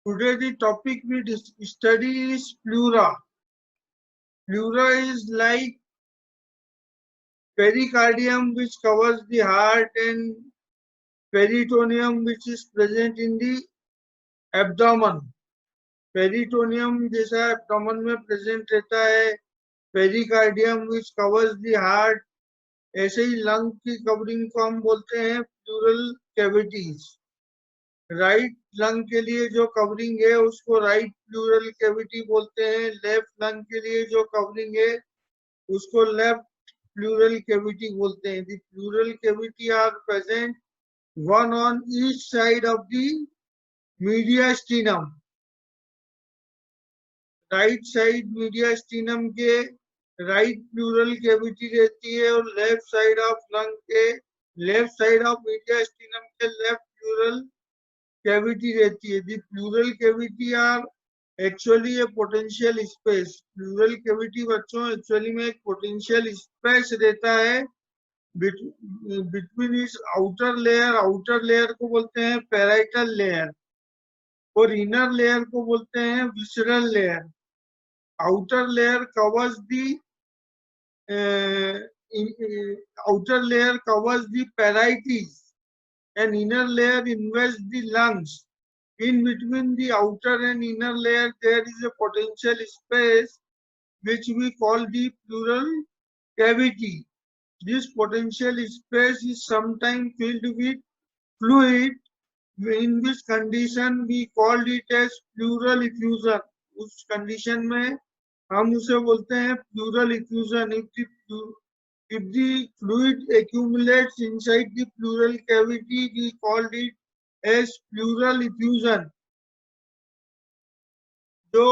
Today the topic we study is pleura. Pleura is like pericardium which covers the heart and peritoneum which is present in the abdomen. Peritoneum जैसा abdomen में present रहता है, pericardium which covers the heart, ऐसे ही lung की covering को हम बोलते हैं pleural cavities. राइट लंग के लिए जो कवरिंग है उसको राइट प्लूरल कैविटी बोलते हैं, लेफ्ट लंग के लिए जो कवरिंग है उसको लेफ्ट प्लूरल कैविटी बोलते हैं. The pleural cavity are present one on each side of the mediastinum. Right side mediastinum के राइट प्लूरल कैविटी रहती है और लेफ्ट साइड ऑफ लंग के लेफ्ट साइड ऑफ मीडियास्टिनम के लेफ्ट प्लूरल कैविटी रहती है. The pleural cavity are actually a potential space. Pleural cavity बच्चों actually में एक पोटेंशियल स्पेस रहता है बिटवीन इस आउटर लेयर. आउटर लेयर को बोलते हैं पैराइटल लेयर और इनर लेयर को बोलते हैं visceral layer. Outer layer covers the outer layer covers the parietes and inner layer invests the lungs. In between the outer and inner layer, there is a potential space which we call the pleural cavity. This potential space is sometimes filled with fluid, in which condition we call it as pleural effusion. उस condition में हम उसे बोलते हैं pleural effusion. If the fluid accumulates inside the pleural cavity, we called it as pleural effusion. जो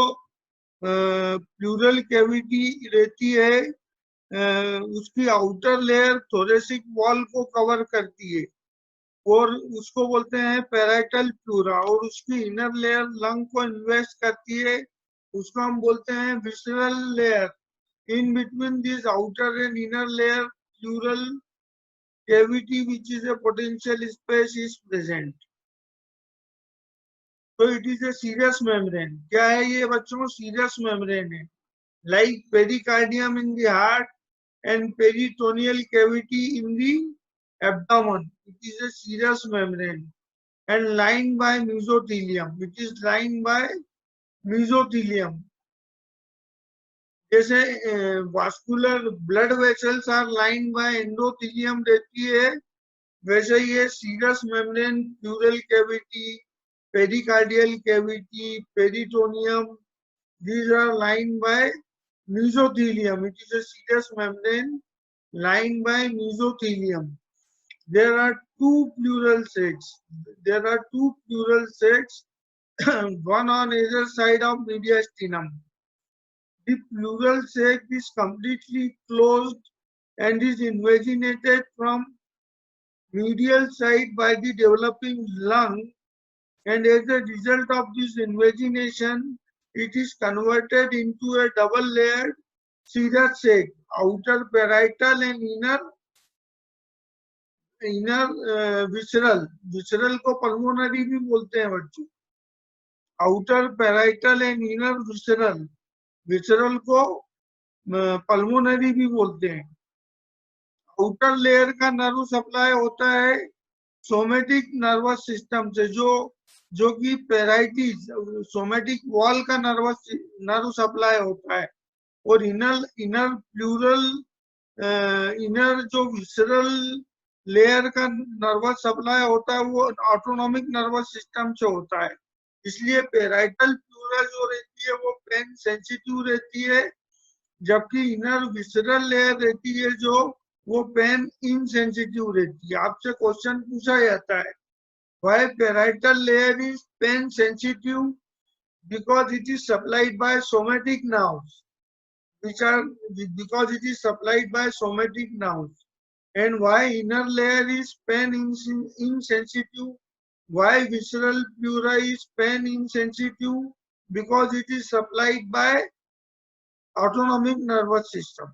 plural cavity रहती है उसकी आउटर लेयर थोरेसिक वॉल को कवर करती है और उसको बोलते हैं पैराइटल प्लूरा, और उसकी इनर लेयर लंग को इन्वेस्ट करती है, उसको हम बोलते हैं visceral layer. In between this outer and inner layer, pleural cavity, which is a potential space, is present. So it is a serous membrane. क्या है ये बच्चों? Serous membrane है. Like pericardium in the heart and peritoneal cavity in the abdomen. It is a serous membrane and lined by mesothelium. It is lined by mesothelium. जैसे vascular blood vessels are line by endothelium रहती है, वैसे ये serous membrane, pleural cavity, pericardial cavity, peritoneum, these are lined by mesothelium. It is a serous membrane lined by mesothelium. There are two pleural sacs. There are two pleural sacs, one on either side of mediastinum. The pleural sac is completely closed and is invaginated from medial side by the developing lung, and as a result of this invagination, it is converted into a double-layered serous sac, outer parietal and inner visceral. Visceral को pulmonary भी बोलते हैं बच्चों. Outer parietal and inner visceral. Visceral को pulmonary भी बोलते हैं. Outer layer का नर्व सप्लाई होता है सोमेटिक नर्वस सिस्टम से, जो कि पेराइटिस सोमेटिक वॉल का नर्व सप्लाई होता है, और इनर प्लूरल इनर जो विसरल लेयर का नर्वस सप्लाई होता है वो ऑटोनॉमिक नर्वस सिस्टम से होता है. इसलिए पेराइटल प्लूरा जो रहती है वो पेन सेंसिटिव रहती है, जबकि इनर विसरल लेयर रहती है जो वो पेन इनसेंसिटिव रहती है. आपसे क्वेश्चन पूछा जाता है why parietal layer is pain sensitive? Because it is supplied by somatic nerves, because it is supplied by somatic nerves. And why inner layer is pain insensitive? Why visceral pleura is pain insensitive? Because it is supplied by autonomic nervous system.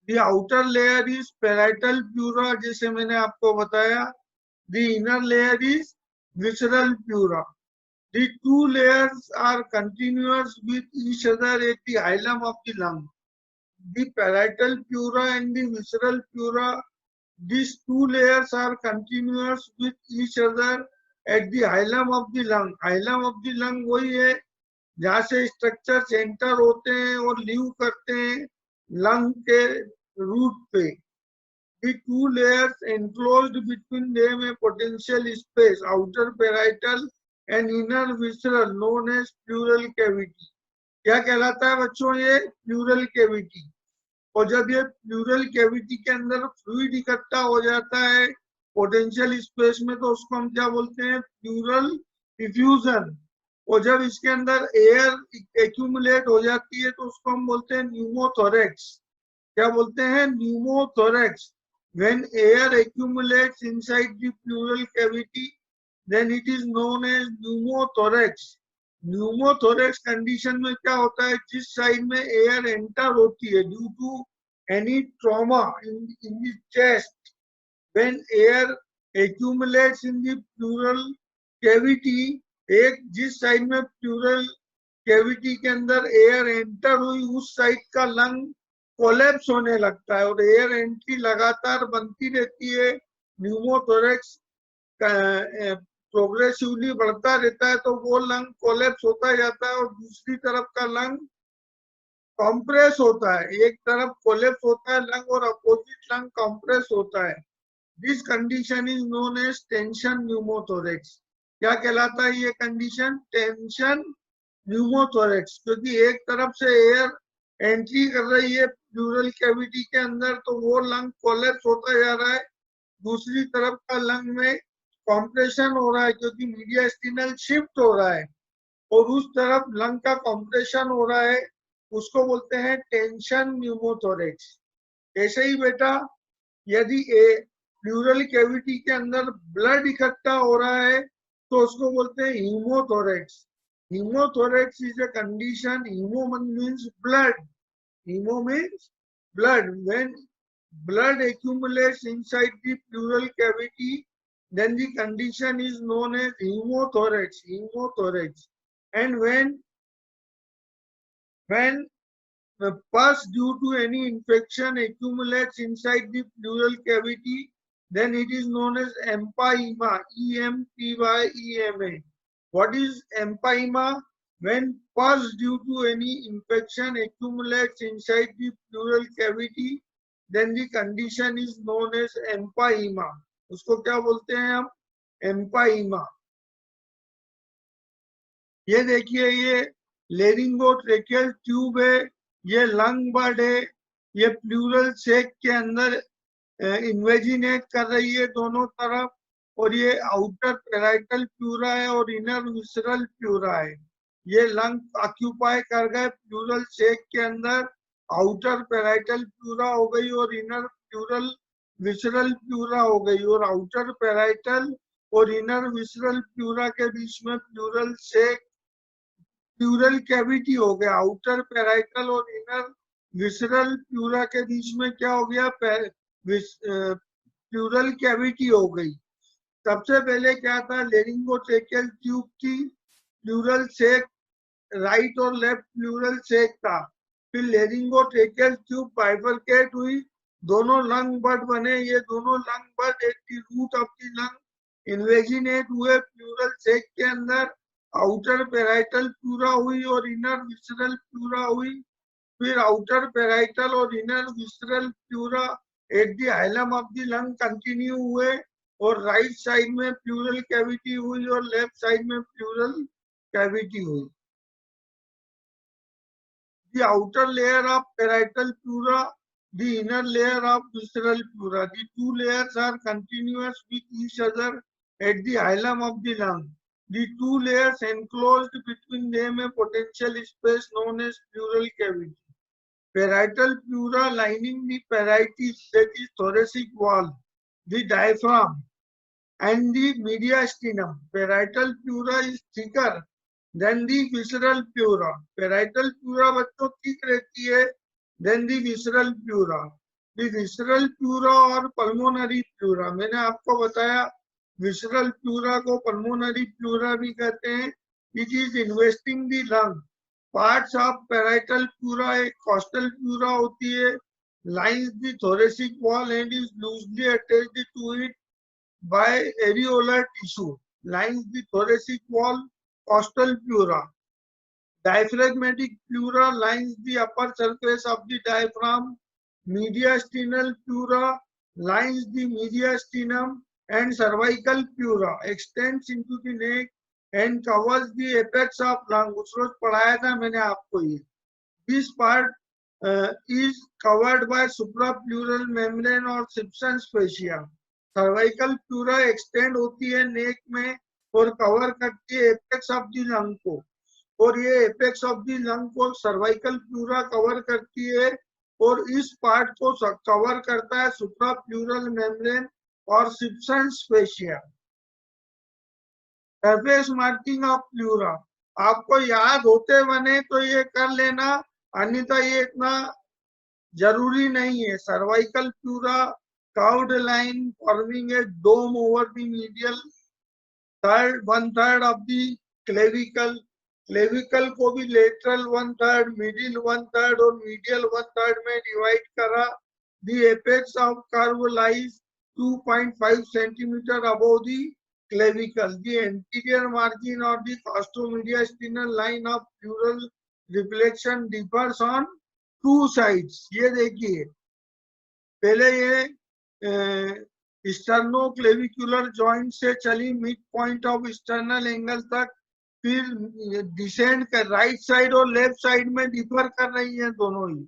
The outer layer is parietal pleura, जैसे मैंने आपको बताया. The inner layer is visceral pleura. The two layers are continuous with each other at the hilum of the lung. The parietal pleura and the visceral pleura, these two layers are continuous with each other at the hilum of the lung. Hilum of the lung वही है जहाँ से structure enter होते हैं और leave करते हैं lung के रूट पे. The two layers enclosed between them a potential space, outer parietal and inner visceral, known as pleural cavity. क्या कहलाता है बच्चों ये? Pleural cavity. और जब ये प्लूरल कैविटी के अंदर फ्लूइड इकट्ठा हो जाता है पोटेंशियल स्पेस में तो उसको हम क्या बोलते हैं? Pleural diffusion. और जब इसके अंदर एयर एक्यूमुलेट हो जाती है तो उसको हम बोलते हैं न्यूमोथोरेक्स. क्या बोलते हैं? Pneumothorax. When air accumulates inside the pleural cavity, then it is known as pneumothorax. Pneumothorax condition में क्या होता है? जिस साइड में एयर एंटर होती है due to any trauma in the chest, when air accumulates in the pleural cavity, एक जिस साइड में pleural cavity के अंदर एयर एंटर हुई उस साइड का लंग कोलैप्स होने लगता है और एयर एंट्री लगातार बनती रहती है. न्यूमोथोरेक्स प्रोग्रेसिवली बढ़ता रहता है तो वो लंग कोलैप्स होता जाता है और दूसरी तरफ का लंग कंप्रेस होता है. एक तरफ कोलैप्स होता है लंग और अपोजिट लंग कंप्रेस होता है. This condition is known as tension pneumothorax. क्या कहलाता है ये कंडीशन? Tension pneumothorax. क्योंकि एक तरफ से एयर एंट्री कर रही है प्लूरल कैविटी के अंदर तो वो लंग कोलैप्स होता जा रहा है. दूसरी तरफ का लंग में कॉम्प्रेशन हो रहा है क्योंकि मीडियास्टिनल शिफ्ट हो रहा है और उस तरफ लंग का कॉम्प्रेशन हो रहा है. उसको बोलते हैं टेंशन न्यूमोथोरेक्स. ऐसे ही बेटा यदि प्लूरल कैविटी के अंदर ब्लड इकट्ठा हो रहा है तो उसको बोलते हैं हीमोथोरेक्स. Pneumothorax is a condition. Hemo means blood. Hemo means blood. When blood accumulates inside the pleural cavity, then the condition is known as hemothorax. Hemothorax. And when pus due to any infection accumulates inside the pleural cavity, then it is known as empyema. E-M-P-Y-E-M-A. What is empyema? When pus due to any infection accumulates inside the pleural cavity, then the condition is known as empyema. उसको क्या बोलते हैं हम? empyema. ये देखिए ये लेरिंगोट्रेकियल tube है, ये लंग बड है, ये प्लूरल सेक के अंदर इन्वेजिनेट कर रही है दोनों तरफ और ये आउटर पेराइटल प्लूरा है और इनर विसरल प्लूरा है. ये लंग ऑक्यूपाई कर गए प्लूरल सेक के अंदर. आउटर पेराइटल प्लूरा हो गई और इनर प्लूरल विसरल प्लूरा हो गई और आउटर पेराइटल और इनर विसरल प्लूरा के बीच में प्लूरल सेक प्लूरल कैविटी हो गया. आउटर पेराइटल और इनर विसरल प्लूरा के बीच में क्या हो गया? प्लूरल कैविटी हो गई. सबसे पहले क्या था? लेरिंगोट्रेकियल ट्यूब थी, प्लूरल सेक राइट और लेफ्ट प्लूरल सेक था. फिर लेरिंगोट्रेकियल ट्यूब बाइफरकेट हुई, दोनों लंग बड बने. ये दोनों lung bud at the root of the lung invaginate हुए प्लूरल सेक के अंदर. आउटर पेराइटल प्लूरा हुई और इनर विसरल प्लूरा हुई. फिर आउटर पेराइटल और inner visceral pleura at the hilum of the lung continue हुए और राइट साइड में प्लूरल कैविटी हुई और लेफ्ट साइड में प्लूरल कैविटी हुई. The outer layer of parietal pleura, the inner layer of visceral pleura. The two layers are continuous with each other at the hilum of the lung. The two layers enclosed between them a potential space known as pleural cavity. Parietal pleura lining the parietis, that is thoracic wall, the diaphragm, and the mediastinum. Parietal pleura is thicker than the visceral pleura. Parietal pleura बच्चों ठीक रहती है than the visceral pleura. The visceral pleura और pulmonary pleura. मैंने आपको बताया visceral pleura को pulmonary pleura भी कहते हैं it is investing the lung. Parts of parietal pleura एक costal pleura होती है, lines the thoracic wall and is loosely attached to it by areolar tissue. Lines the thoracic wall, costal pleura. Diaphragmatic pleura lines the upper surface of the diaphragm. Mediastinal pleura lines the mediastinum, and cervical pleura extends into the neck and covers the apex of lung. उस रोज पढ़ाया था मैंने आपको ये. This part is covered by suprapleural membrane or substance fascia. Cervical pleura extend होती है neck में और cover करती है apex of the lung को. और ये एपेक्स ऑफ द लंग को सर्वाइकल प्लूरा कवर करती है और इस पार्ट को कवर करता है सुप्रा प्लूरल मेम्ब्रेन और Sibson's fascia. Surface marking of pleura आपको याद होते बने तो ये कर लेना, अन्यथा ये इतना जरूरी नहीं है. Cervical pleura curved line forming a dome over the medial third 1/3 of the clavicle. Clavicle को भी लेटरल 1/3, मिडिल 1/3 और मीडियल 1/3 में डिवाइड करा. The apex of curve lies 2.5 centimetre above the clavicle. The anterior margin और the costomediastinal line of pleural reflection differs on two sides. ये देखिए पहले ये स्टर्नो क्लेविकुलर जॉइंट से चली mid point of sternal angle तक, फिर डिसेंड कर राइट साइड और लेफ्ट साइड में डिफर कर रही है दोनों ही.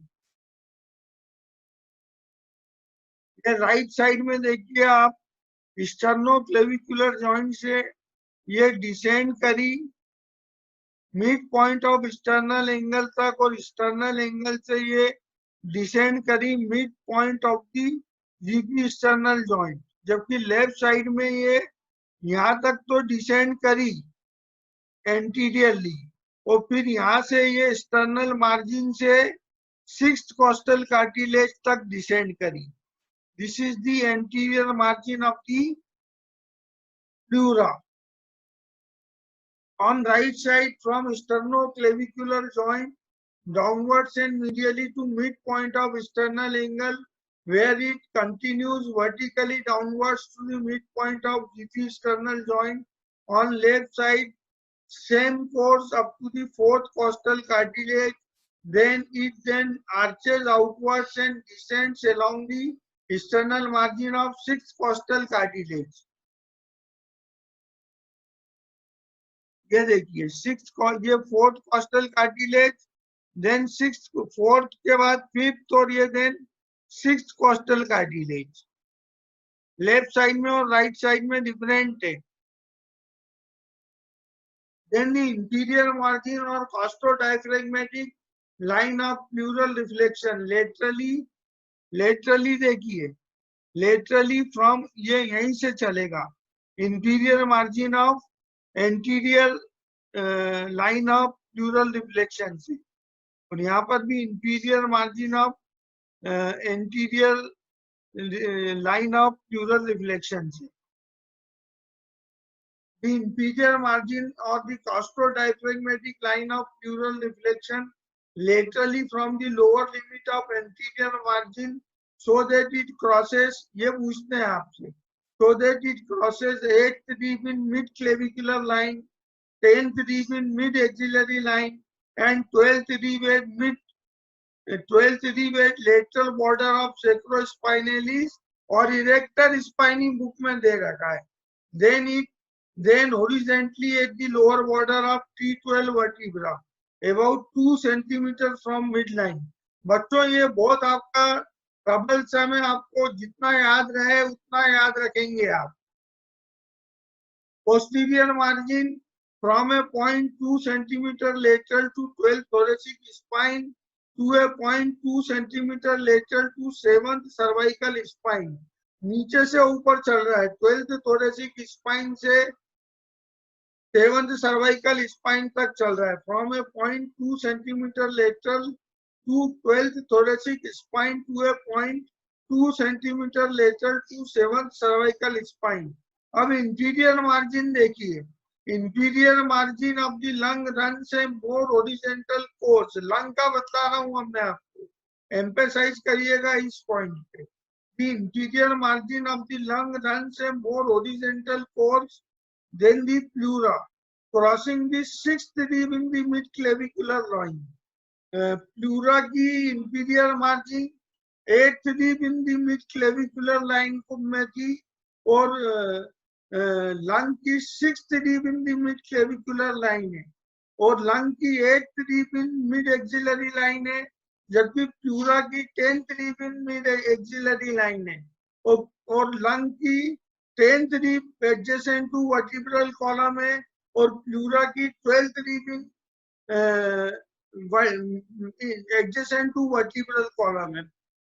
ये राइट साइड में देखिए आप स्टर्नो क्लेविकुलर जॉइंट से ये डिसेंड करी mid point of sternal angle तक और स्टर्नल एंगल से ये डिसेंड करी mid point of the GP sternal joint. जबकि लेफ्ट साइड में ये यहाँ तक तो डिसेंड करी एंटीरियरली और फिर यहाँ से ये स्टर्नल मार्जिन से 6th कॉस्टल कार्टिलेज तक डिसेंड करी. This is the anterior margin of the pleura. On right side from sternoclavicular joint downwards and medially to midpoint of sternal angle, where it continues vertically downwards to the midpoint of GP sternal joint. On left side, same course up to the 4th costal cartilage. Then it arches outwards and descends along the sternal margin of 6th costal cartilage. ये देखिए 6th ये 4th costal cartilage, then 4th के बाद 5th और ये then 6th costal cartilage. Left side में और right side में डिफरेंट है. देन द इंटीरियर मार्जिन और costodiaphragmatic line of pleural reflection laterally देखिए लेटरली फ्रॉम ये यहीं से चलेगा interior margin of anterior line of pleural reflection से, और यहाँ पर भी interior margin of anterior line of pleural reflection से. The inferior margin or the costodiaphragmatic line of pleural reflection laterally from the lower limit of anterior margin so that it crosses, ये पूछते हैं आपसे, so that it crosses 8th rib in mid clavicular line, 10th rib in mid axillary line, and 12th rib at lateral border of sacrospinalis और erector spinae book में दे रखा है. Then horizontally at the lower border of T12 vertebra, about 2 centimeters from midline. बच्चों ये बहुत आपका trouble समय, आपको जितना याद रहे उतना याद रखेंगे आप. Posterior margin from a 0.2 centimeter lateral to 12th thoracic spine to a 0.2 centimeter lateral to 7th cervical spine. नीचे से ऊपर चल रहा है 12th thoracic spine से 7th cervical spine तक चल रहा है. From a 0.2 centimeter lateral to 12th thoracic spine to a 0.2 centimeter lateral to 7th cervical spine. अब इंटीरियर मार्जिन देखिए, inferior margin of the lung run से मोर होरिजेंटल कोर्स, लंग का बता रहा हूं अब मैं आपको, एम्फेसाइज करिएगा इस पॉइंट पे। The inferior margin of the lung runs a more horizontal course than the pleura, crossing the sixth rib in the mid-clavicular line. Pleura की inferior margin eighth rib in the mid-clavicular line में थी, और lung की sixth rib in the mid-clavicular line है, और lung की eighth rib in mid-axillary line है, जबकि प्लूरा की 10th rib in mid-axillary line है, और लंग की 10th rib adjacent to vertebral column है, और प्लूरा की 12th rib in adjacent to vertebral column है,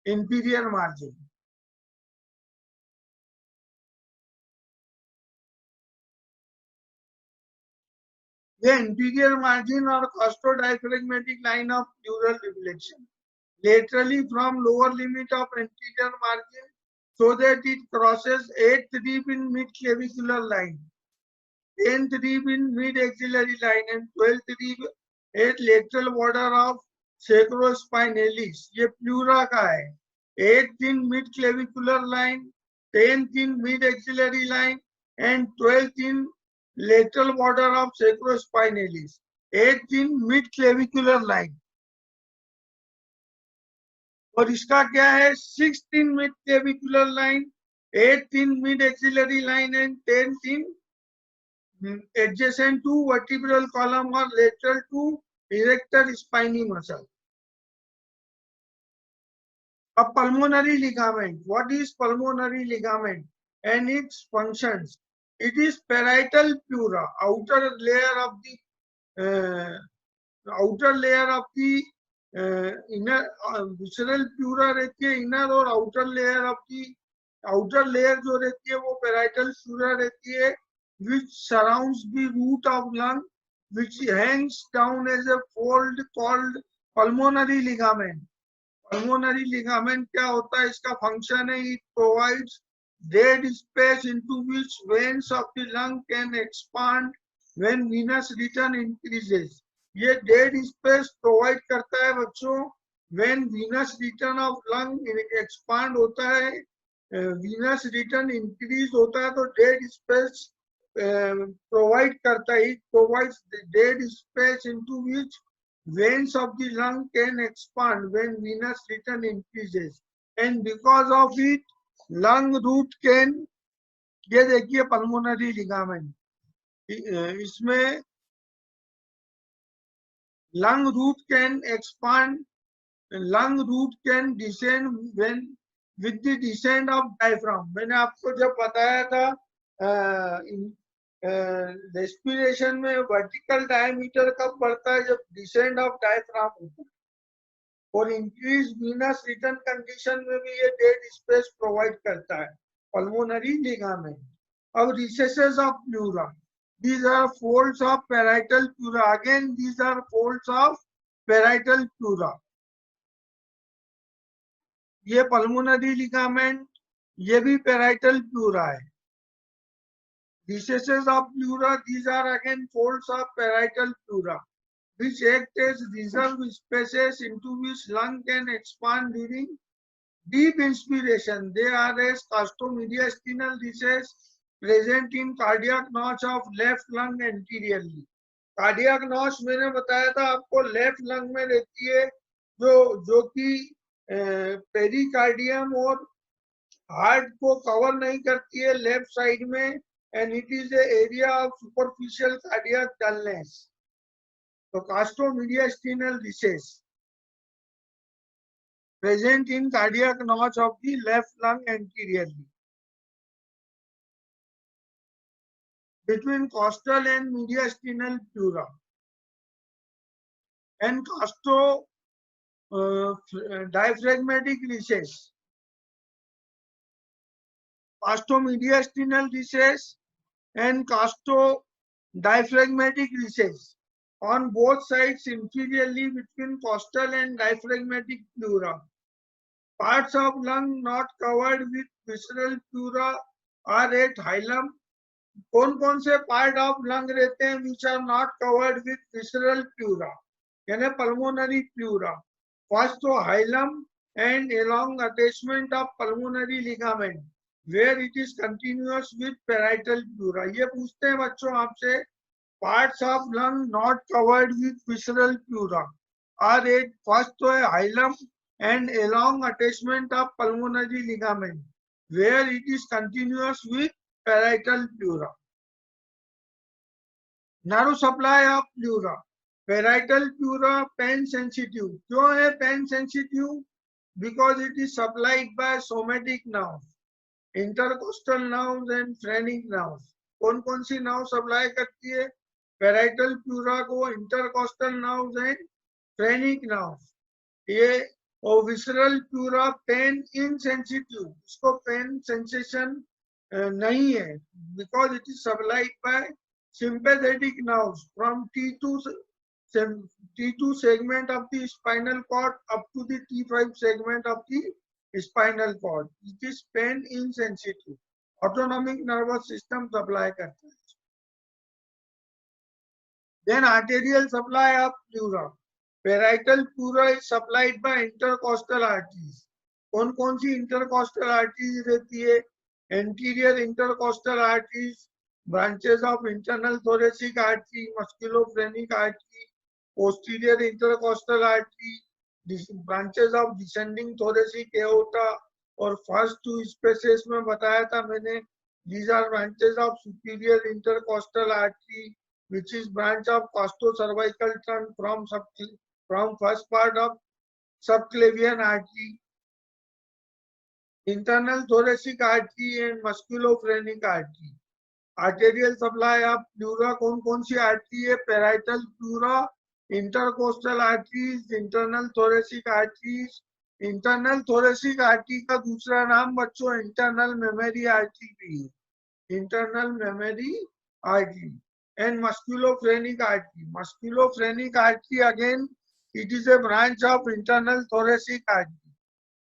inferior margin. The inferior margin or costodiaphragmatic line of pleural reflection laterally from lower limit of anterior margin so that it crosses 8th rib in mid-clavicular line, 10th rib in mid-axillary line, and 12th rib at lateral border of sacrospinalis. ये pleura का है, 8th in mid-clavicular line, 10th in mid-axillary line, and 12th in lateral border of sacrospinalis, 8th in mid-clavicular line. और इसका क्या है, 6th in mid-clavicular line, 8th in mid-axillary line, and 10th in adjacent to vertebral column or lateral to erector spinae muscle. A pulmonary ligament. What is pulmonary ligament and its functions? It is parietal pleura, outer layer of the inner visceral pleura रहती है, inner और outer layer of the outer layer जो रहती है वो parietal pleura रहती है, which surrounds the root of lung, which hangs down as a fold called pulmonary ligament. Pulmonary ligament क्या होता है, इसका फंक्शन है, it provides dead space into which veins of the lung can expand when venous return increases. ये dead space provide करता है बच्चों, when venous return of lung expand होता है, venous return increase होता है, तो डेड स्पेस प्रोवाइड करता है, it provides the dead space into which veins of the lung can expand when venous return increases, and because of it lung root can, ये देखिए pulmonary ligament, इसमें lung root can expand, lung root can descend when with the descent of diaphragm. मैंने आपको जब बताया था respiration में vertical diameter कब बढ़ता है, जब डिसेंड ऑफ डायफ्राम होता है, और इंक्रीज वीनस रिटर्न कंडीशन में भी ये डेड स्पेस प्रोवाइड करता है, पल्मोनरी लिगामेंट. अब recesses of pleura, these are folds of parietal pleura, again these are folds of parietal pleura. ये pulmonary ligament, ये भी parietal pleura है. Recesses of pleura, these are again folds of parietal pleura, which act as reserve spaces into which lung can expand during deep inspiration. They are as costomediastinal recess present in cardiac notch of left lung anteriorly. Cardiac notch मैंने बताया था आपको left lung में रहती है, जो कि pericardium और हार्ट को कवर नहीं करती है लेफ्ट साइड में, and it is A area of superficial cardiac dullness. तो कास्टोमीडियास्टिनल recess present in cardiac notch of the left lung anteriorly. Between costal and mediastinal pleura and diaphragmatic recess, costomediastinal recess and diaphragmatic recess on both sides inferiorly between costal and diaphragmatic pleura. Parts of lung not covered with visceral pleura are at hilum, कौन कौन से part of lung रहते हैं which are not covered with visceral pleura, यानी pulmonary pleura? First तो hilum and along attachment of pulmonary ligament where it is continuous with parietal pleura. ये पूछते हैं बच्चों आपसे, parts of lung not covered with visceral pleura are it first तो है hilum and along attachment of pulmonary ligament where it is continuous with parietal pleura. Narrow supply of pleura. Parietal pleura pen sensitive. क्यों है pen sensitive? Because it is supplied by somatic nerves, intercostal nerves and phrenic nerves. कौन कौन सी nerve supply करती है parietal pleura को? intercostal nerves and phrenic nerves. ये और visceral pleura pain insensitive, इसको pain sensation नहीं है because it is supplied by sympathetic nerves from T2 segment of the spinal cord up to the T5 segment of the spinal cord. It is pain insensitive. Autonomic nervous system supply करता है. Then arterial supply of pleura. Parietal pleura is supplied by intercostal arteries. कौन कौन सी intercostal arteries रहती है? Anterior intercostal arteries, branches of internal thoracic artery, musculophrenic artery, posterior intercostal artery, branches of descending thoracic aorta, और first to spaces में बताया था मैंने, these are branches of superior intercostal artery which is branch of costocervical trunk from first part of subclavian artery, internal thoracic artery and musculophrenic artery. Arterial supply of pleura कौन कौन सी artery है? parietal pleura, intercostal arteries, internal thoracic arteries. internal thoracic artery का दूसरा नाम बच्चों internal mammary artery भी है, internal mammary artery. And musculophrenic artery. Musculophrenic artery again it is a branch of internal thoracic artery.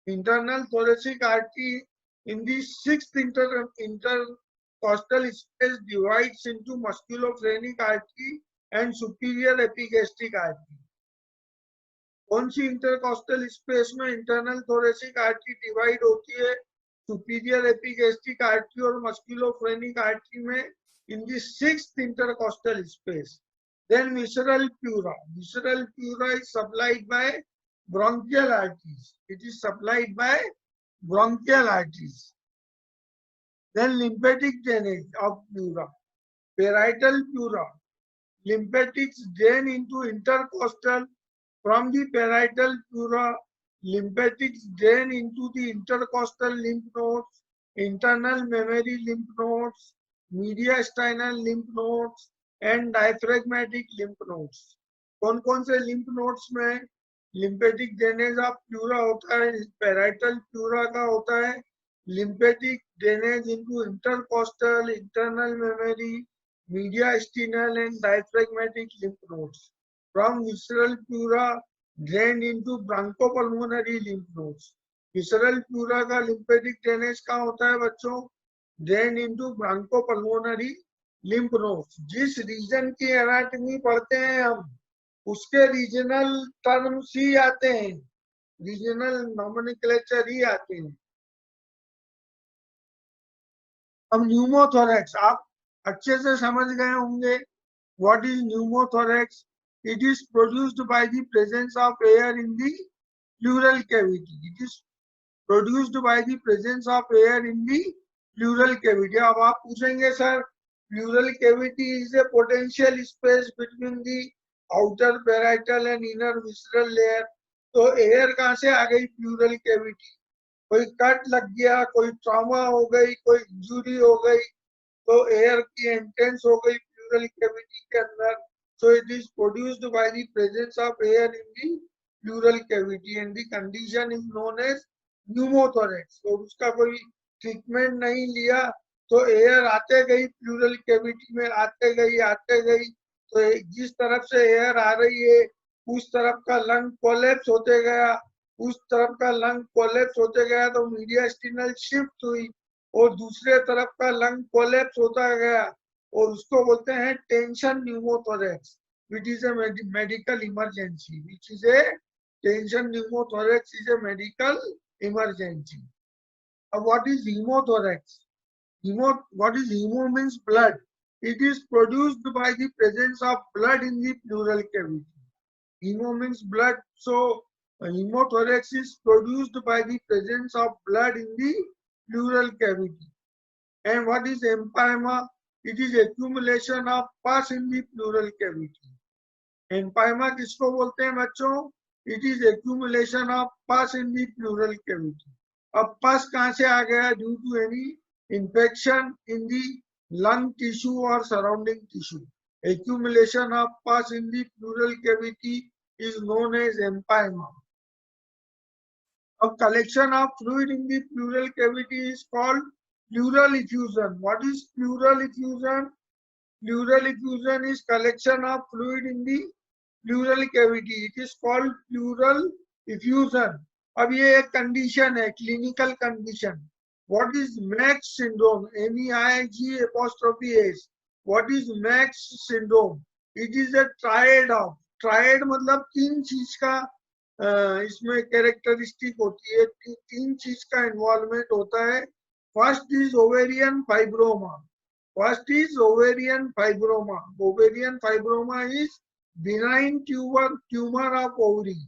Internal thoracic artery in the sixth intercostal space divides into musculophrenic artery and superior epigastric artery. कौन सी intercostal space में internal thoracic artery divide होती है? Superior epigastric artery और मस्कुलोफ्रेनिक artery में in the sixth intercostal space. Then visceral pleura. Visceral pleura is supplied by bronchial arteries. It is supplied by bronchial arteries. Then lymphatic drainage of pleura. Parietal pleura. Lymphatics drain into intercostal. From the parietal pleura, lymphatics drain into the intercostal lymph nodes, internal mammary lymph nodes, mediastinal lymph nodes and diaphragmatic lymph nodes. कौन कौन से lymph nodes में lymphatic drainage of pleura होता है? parietal pleura का होता है lymphatic drainage into intercostal, internal mammary, mediastinal and diaphragmatic lymph nodes. From visceral pleura drained into bronchopulmonary lymph nodes. Visceral pleura का lymphatic drainage कहाँ होता है बच्चों? Drained into bronchopulmonary lymph nodes. जिस रीजन की एनाटॉमी पढ़ते हैं हम उसके रीजनल टर्म्स ही आते हैं, रीजनल नॉमेनक्लेचर ही आते हैं. अब न्यूमोथोरैक्स आप अच्छे से समझ गए होंगे. What is pneumothorax? It is produced by the presence of air in the pleural cavity. It is produced by the presence of air in the pleural cavity. अब आप पूछेंगे sir pleural cavity is a potential space between the outer parietal and inner visceral layer. तो air कहाँ से आ गई pleural cavity? कोई cut लग गया, कोई ट्रॉमा हो गई, कोई इंजुरी हो गई, तो एयर की एंट्रेंस हो गई pleural cavity के अंदर. So it is produced by the presence of air in the pleural cavity and the condition is known as pneumothorax. तो उसका कोई ट्रीटमेंट नहीं लिया तो एयर आते गई pleural cavity में, आते गई तो जिस तरफ से एयर आ रही है उस तरफ का लंग कोलैप्स होते गया, उस तरफ का लंग कोलैप्स होते गया तो मीडियास्टिनल शिफ्ट हुई और दूसरे तरफ का लंग कोलैप्स होता गया और उसको बोलते हैं tension pneumothorax which is a medical emergency, which is a tension pneumothorax is a medical emergency. अब what is haemothorax? What is hemo means blood. It is produced by the presence of blood in the pleural cavity. Hemo means blood. So hemothorax is produced by the presence of blood in the pleural cavity. And what is empyema? It is accumulation of pus in the pleural cavity. Empyema किसको बोलते हैं बच्चों? It is accumulation of pus in the pleural cavity. अब pus कहाँ से आ गया? Due to any infection in the lung tissue or surrounding tissue. Accumulation of pus in the pleural cavity is known as empyema. A collection of fluid in the pleural cavity is called pleural effusion. What is pleural effusion? Pleural effusion is collection of fluid in the pleural cavity. It is called pleural effusion. अब ये एक condition है, clinical condition. What is Max syndrome? MEIG apostrophe S. What is Max syndrome? It is a triad of. Triad मतलब तीन चीज का इसमें characteristic होती है, तीन चीज का इन्वॉल्वमेंट होता है. First is ovarian fibroma. First is ovarian fibroma. Ovarian fibroma is benign tumour of ovary.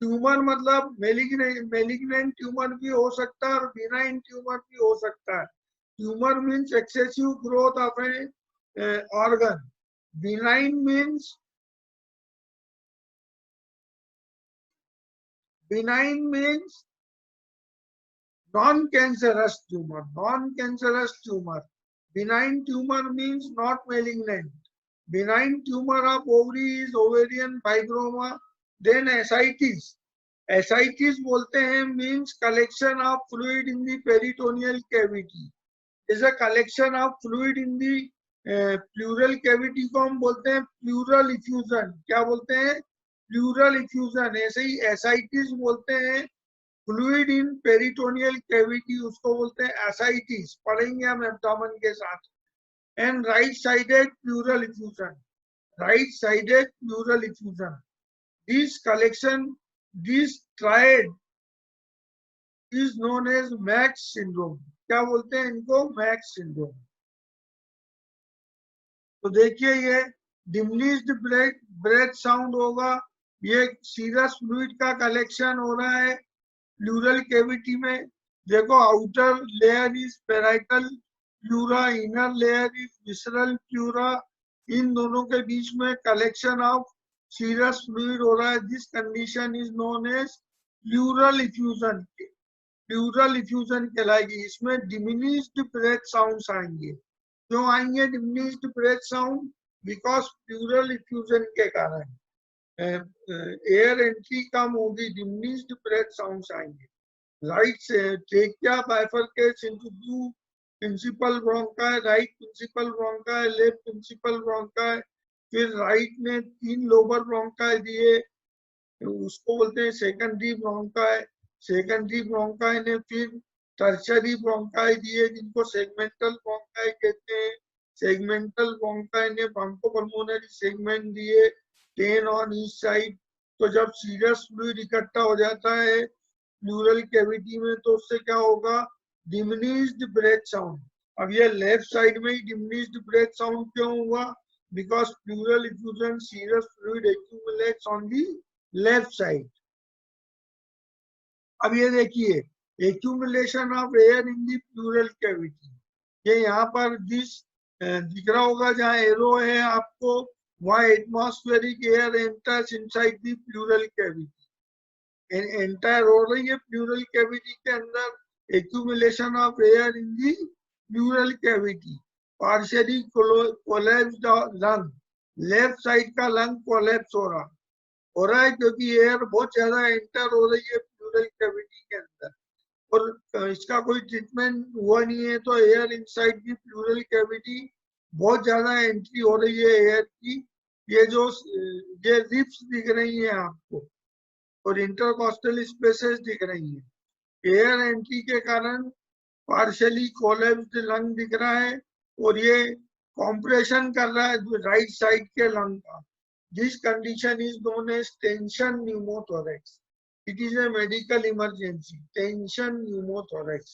Tumour मतलब मेलिग्नेंट ट्यूमर भी हो सकता है और बिनाइन ट्यूमर भी हो सकता है. Tumour means excessive growth of A organ. Benign means non-cancerous tumor. Non-cancerous tumor. Benign tumor means not malignant. Benign tumor of ovary is ovarian fibroma. Then ascites. Ascites बोलते हैं means collection of fluid in the peritoneal cavity. Is a collection of fluid in the pleural cavity को हम बोलते हैं pleural effusion. क्या बोलते हैं? Pleural effusion. ऐसे ही ascites बोलते हैं फ्लूइड इन पेरिटोनियल कैविटी, उसको बोलते हैं ascites. पढ़ेंगे हम एब्डोमेन के साथ. And right sided pleural effusion. Right sided pleural effusion. This collection, this triad is known as Meigs syndrome. क्या बोलते हैं इनको? Meigs syndrome. तो देखिए ये डिमिनिश्ड ब्रेथ साउंड होगा. ये सीरस फ्लूइड का कलेक्शन हो रहा है प्लूरल कैविटी में. देखो outer layer is parietal pleura, inner layer is visceral pleura. इन दोनों के बीच में कलेक्शन ऑफ सीरस फ्लूइड हो रहा है. This condition is known as pleural effusion. Pleural effusion कहलाएगी. इसमें डिमिनिश्ड ब्रेथ साउंड्स आएंगे. क्यों आएंगे diminished breath sound? Because pleural effusion के कारण एयर एंट्री कम होगी, डिमिनिश्ड ब्रेथ साउंड्स आएंगे. राइट से trachea bifurcates into two principal bronchi. Right principal bronchi, left principal bronchi. फिर राइट ने 3 लोअर ब्रोंकाई दिए, उसको बोलते हैं सेकेंडरी ब्रोंकाई. सेकेंडरी ब्रोंकाई ने फिर टर्शरी ब्रोंकाई दिए जिनको सेगमेंटल ब्रोंकाई कहते हैं. सेगमेंटल ब्रोंकाई ने ब्रोंकोपल्मोनरी सेगमेंट दिए 10 ऑन ईच साइड. तो जब सीरियस फ्लूइड इकट्ठा हो जाता है प्लूरल कैविटी में तो उससे क्या होगा? Diminished breath sound. अब ये लेफ्ट साइड में ही डिमिनिश्ड ब्रेथ साउंड क्यों हुआ? Because pleural effusion serious fluid accumulates on the left side. अब ये देखिए accumulation of air in the pleural cavity. ये यहाँ पर दिख रहा होगा जहाँ एरो है आपको, वहाँ atmospheric air enters inside the pleural cavity. Enter हो रही है प्लूरल कैविटी के अंदर accumulation of air in the pleural cavity. Partially collapsed lung. Left side का लंग कोलैप्स हो रहा है क्योंकि एयर बहुत ज्यादा एंटर हो रही है प्लूरल कैविटी के अंदर और इसका कोई ट्रीटमेंट हुआ नहीं है. तो air inside the pleural cavity बहुत ज्यादा एंट्री हो रही है एयर की. ये रिप्स दिख रही है आपको और इंटरकॉस्टल स्पेसेस दिख रही है. एयर एंट्री के कारण पार्शियली कोलैप्स्ड लंग दिख रहा है और ये कॉम्प्रेशन कर रहा है राइट साइड के लंग का. This condition is known as tension pneumothorax. It is a medical emergency. Tension pneumothorax.